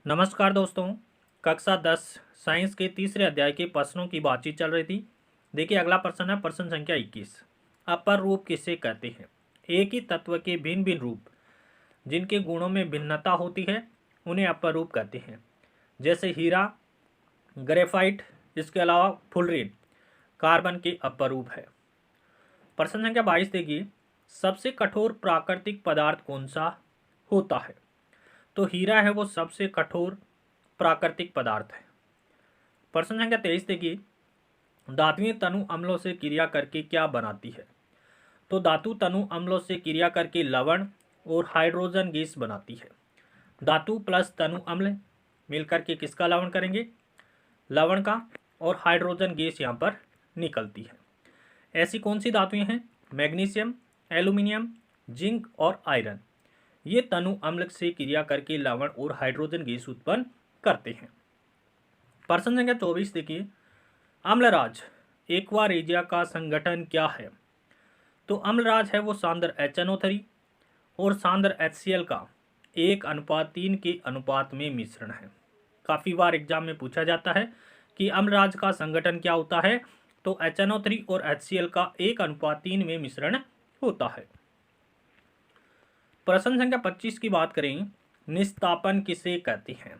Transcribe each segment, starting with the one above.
नमस्कार दोस्तों। कक्षा 10 साइंस के तीसरे अध्याय के प्रश्नों की बातचीत चल रही थी। देखिए अगला प्रश्न है प्रश्न संख्या 21। अपर रूप किसे कहते हैं? एक ही तत्व के भिन्न भिन्न रूप जिनके गुणों में भिन्नता होती है उन्हें अपर रूप कहते हैं। जैसे हीरा, ग्रेफाइट, इसके अलावा फुलरेन कार्बन के अपर रूप है। प्रश्न संख्या 22 देखिए, सबसे कठोर प्राकृतिक पदार्थ कौन सा होता है? तो हीरा है वो सबसे कठोर प्राकृतिक पदार्थ है। प्रश्न संख्या 23 देखिए, धातुएं तनु अम्लों से क्रिया करके क्या बनाती है? तो धातु तनु अम्लों से क्रिया करके लवण और हाइड्रोजन गैस बनाती है। धातु प्लस तनु अम्ल मिलकर के किसका लवण करेंगे? लवण का, और हाइड्रोजन गैस यहाँ पर निकलती है। ऐसी कौन सी धातुएं हैं? मैग्नीशियम, एल्यूमिनियम, जिंक और आयरन। ये तनु अम्ल से क्रिया करके लवण और हाइड्रोजन गैस उत्पन्न करते हैं। प्रश्न संख्या 24 देखिए, अम्लराज एक्वारेजिया का संगठन क्या है? तो अम्लराज है वो सांद्र HNO3 और सांद्र HCl का 1:3 के अनुपात में मिश्रण है। काफ़ी बार एग्जाम में पूछा जाता है कि अम्लराज का संगठन क्या होता है। तो HNO3 और HCl का 1:3 में मिश्रण होता है। प्रश्न संख्या 25 की बात करें, निस्तापन किसे कहते हैं?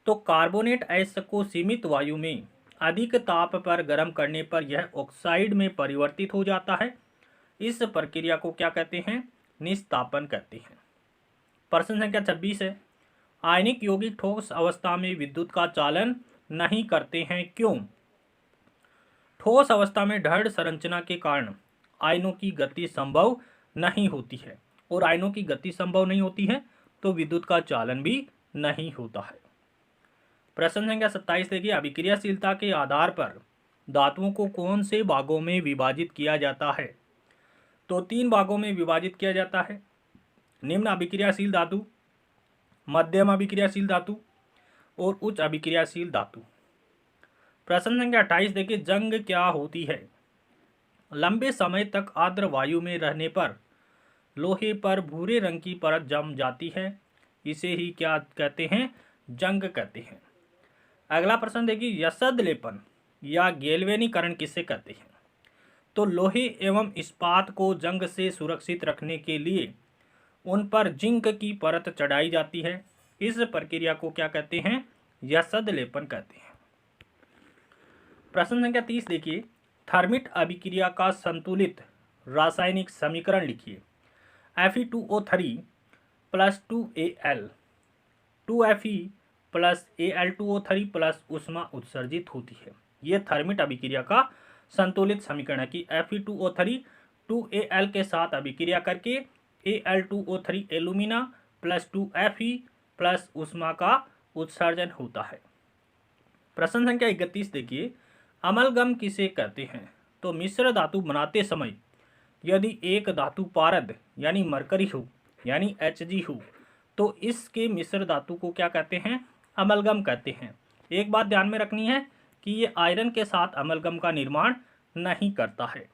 तो कार्बोनेट अयस्क को सीमित वायु में अधिक ताप पर गर्म करने पर यह ऑक्साइड में परिवर्तित हो जाता है। इस प्रक्रिया को क्या कहते हैं? निस्तापन कहते हैं। प्रश्न संख्या 26 है, आयनिक यौगिक ठोस अवस्था में विद्युत का चालन नहीं करते हैं, क्यों? ठोस अवस्था में दृढ़ संरचना के कारण आयनों की गति संभव नहीं होती है, और आयनों की गति संभव नहीं होती है तो विद्युत का चालन भी नहीं होता है। प्रश्न संख्या 27 देखिए, अभिक्रियाशीलता के आधार पर धातुओं को कौन से भागों में विभाजित किया जाता है? तो 3 भागों में विभाजित किया जाता है, निम्न अभिक्रियाशील धातु, मध्यम अभिक्रियाशील धातु और उच्च अभिक्रियाशील धातु। प्रश्न संख्या 28 देखिए, जंग क्या होती है? लंबे समय तक आर्द्र वायु में रहने पर लोहे पर भूरे रंग की परत जम जाती है, इसे ही क्या कहते हैं? जंग कहते हैं। अगला प्रश्न देखिए, यशद लेपन या गैल्वेनीकरण किसे कहते हैं? तो लोहे एवं इस्पात को जंग से सुरक्षित रखने के लिए उन पर जिंक की परत चढ़ाई जाती है। इस प्रक्रिया को क्या कहते हैं? यशद लेपन कहते हैं। प्रश्न संख्या 30 देखिए, थर्मिट अभिक्रिया का संतुलित रासायनिक समीकरण लिखिए। Fe2O3 plus 2Al 2Fe plus Al2O3 plus ऊष्मा उत्सर्जित होती है। यह थर्मिट अभिक्रिया का संतुलित समीकरण है कि Fe2O3 2Al के साथ अभिक्रिया करके Al2O3 alumina plus 2Fe plus ऊष्मा का उत्सर्जन होता है। प्रश्न संख्या 31 देखिए, अमलगम किसे कहते हैं? तो मिश्र धातु बनाते समय यदि एक धातु पारद यानी मरकरी हो यानी Hg हो तो इसके मिश्र धातु को क्या कहते हैं? अमलगम कहते हैं। एक बात ध्यान में रखनी है कि ये आयरन के साथ अमलगम का निर्माण नहीं करता है।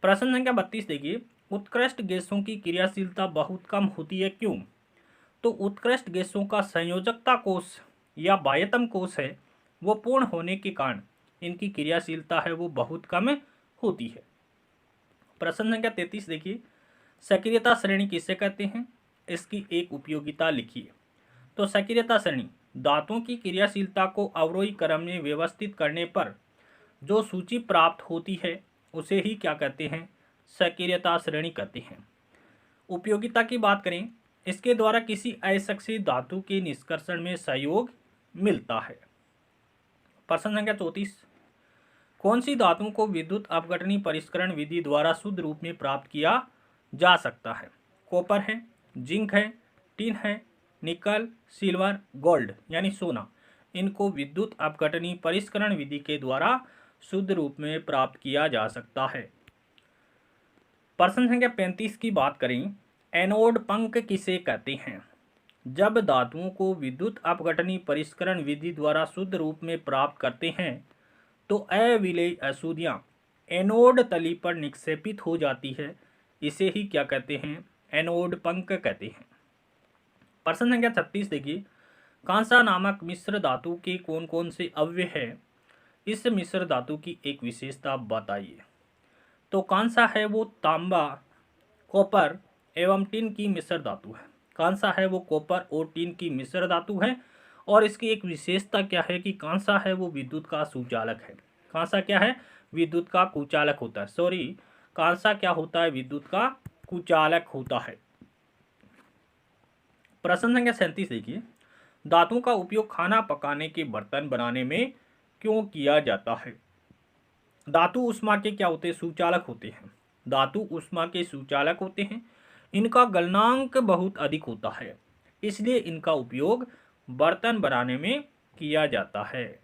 प्रश्न संख्या 32 देखिए, उत्कृष्ट गैसों की क्रियाशीलता बहुत कम होती है, क्यों? तो उत्कृष्ट गैसों का संयोजकता कोष या बाह्यतम कोष है वो पूर्ण होने के कारण इनकी क्रियाशीलता है वो बहुत कम होती है। प्रश्न संख्या 33 देखिए, सक्रियता श्रेणी किसे कहते हैं? इसकी एक उपयोगिता लिखिए। तो सक्रियता श्रेणी धातुओं की क्रियाशीलता को अवरोही क्रम में व्यवस्थित करने पर जो सूची प्राप्त होती है उसे ही क्या कहते हैं? सक्रियता श्रेणी कहते हैं। उपयोगिता की बात करें, इसके द्वारा किसी अयस्क से धातु के निष्कर्षण में सहयोग मिलता है। प्रश्न संख्या 34, कौन सी धातुओं को विद्युत अपघटनी परिष्करण विधि द्वारा शुद्ध रूप में प्राप्त किया जा सकता है? कॉपर है, जिंक है, टिन है, निकल, सिल्वर, गोल्ड यानी सोना। इनको विद्युत अपघटनी परिष्करण विधि के द्वारा शुद्ध रूप में प्राप्त किया जा सकता है। प्रश्न संख्या 35 की बात करें, एनोड पंख किसे कहते हैं? जब धातुओं को विद्युत अपघटनी परिष्करण विधि द्वारा शुद्ध रूप में प्राप्त करते हैं तो अविलेय अशुद्धियां एनोड तली पर निक्षेपित हो जाती है, इसे ही क्या कहते हैं? एनोड पंख कहते हैं। प्रश्न संख्या 36 देखिए, कांसा नामक मिश्र धातु के कौन कौन से अवयव है, इस मिश्र धातु की एक विशेषता बताइए। तो कांसा है वो तांबा, कॉपर एवं टिन की मिश्र धातु है। कांसा है वो कॉपर और टिन की मिश्र धातु है और इसकी एक विशेषता क्या है कि कांसा है वो विद्युत का सुचालक है। कांसा क्या है, विद्युत का कुचालक होता है। सॉरी, कांसा क्या होता है, विद्युत का कुचालक होता है। प्रश्न संख्या 37 देखिए, धातु का उपयोग खाना पकाने के बर्तन बनाने में क्यों किया जाता है। धातु ऊष्मा के क्या होते हैं, सुचालक होते हैं। धातु ऊष्मा के सुचालक होते हैं, इनका गलनांक बहुत अधिक होता है, इसलिए इनका उपयोग बर्तन बनाने में किया जाता है।